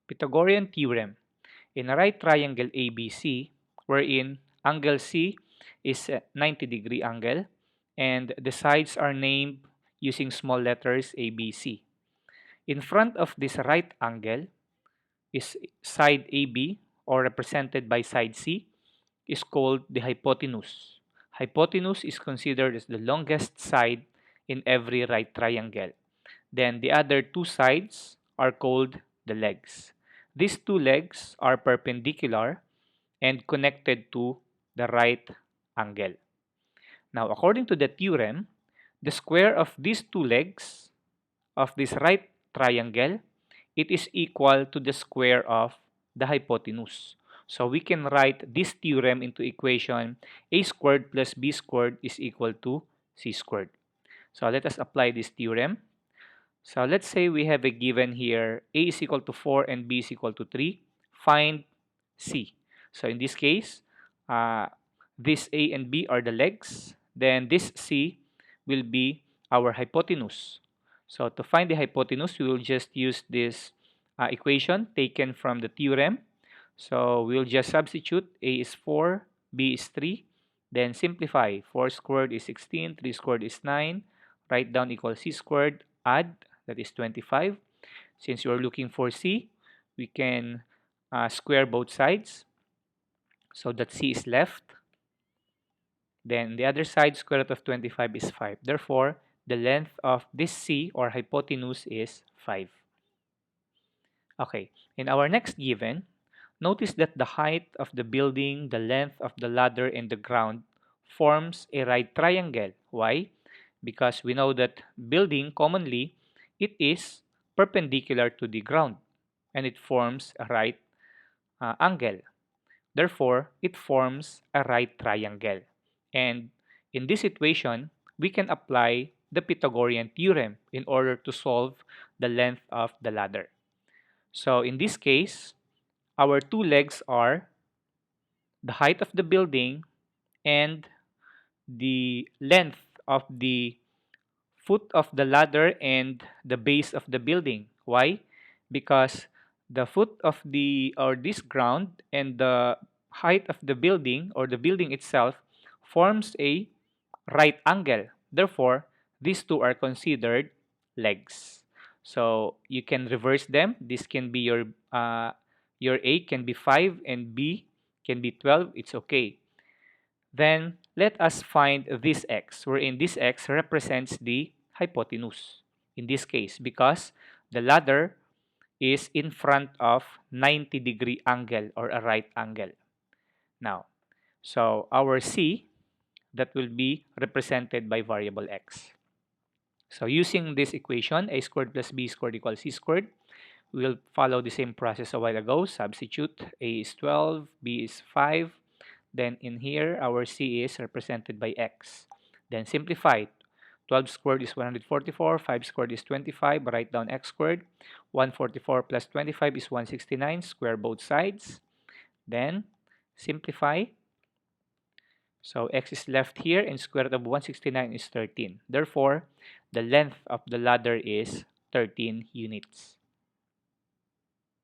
Pythagorean Theorem. In a right triangle ABC, wherein angle C is a 90-degree angle, and the sides are named using small letters ABC. In front of this right angle is side AB, or represented by side C, is called the hypotenuse. Hypotenuse is considered as the longest side in every right triangle. Then the other two sides are called the legs. These two legs are perpendicular and connected to the right angle. Now, according to the theorem, the square of these two legs of this right triangle, it is equal to the square of the hypotenuse. So we can write this theorem into equation a squared plus b squared is equal to c squared. So let us apply this theorem. So let's say we have a given here a is equal to 4 and b is equal to 3. Find c. So in this case, this a and b are the legs. Then this c will be our hypotenuse. So to find the hypotenuse, we will just use this equation taken from the theorem. So we'll just substitute a is 4, b is 3. Then simplify. 4 squared is 16, 3 squared is 9. Write down equals c squared, add, that is 25. Since you're looking for c, we can square both sides. So that c is left. Then the other side, square root of 25 is 5. Therefore, the length of this c, or hypotenuse, is 5. Okay, in our next given, notice that the height of the building, the length of the ladder, and the ground forms a right triangle. Why? Because we know that building, commonly, it is perpendicular to the ground, and it forms a right angle. Therefore, it forms a right triangle. And in this situation, we can apply the Pythagorean theorem in order to solve the length of the ladder. So in this case, our two legs are the height of the building and the length of the foot of the ladder and the base of the building. Why? Because the foot of the, or this ground, and the height of the building, or the building itself, forms a right angle. Therefore, these two are considered legs. So you can reverse them. This can be your A can be 5 and B can be 12. It's okay. Then let us find this x, wherein this x represents the hypotenuse in this case, because the ladder is in front of 90-degree angle, or a right angle. Now, so our c, that will be represented by variable x. So using this equation, a squared plus b squared equals c squared, we will follow the same process a while ago. Substitute. A is 12, b is 5. Then in here, our c is represented by x. Then simplify. 12 squared is 144, 5 squared is 25, write down x squared. 144 plus 25 is 169, square both sides. Then simplify. So x is left here, and square root of 169 is 13. Therefore, the length of the ladder is 13 units.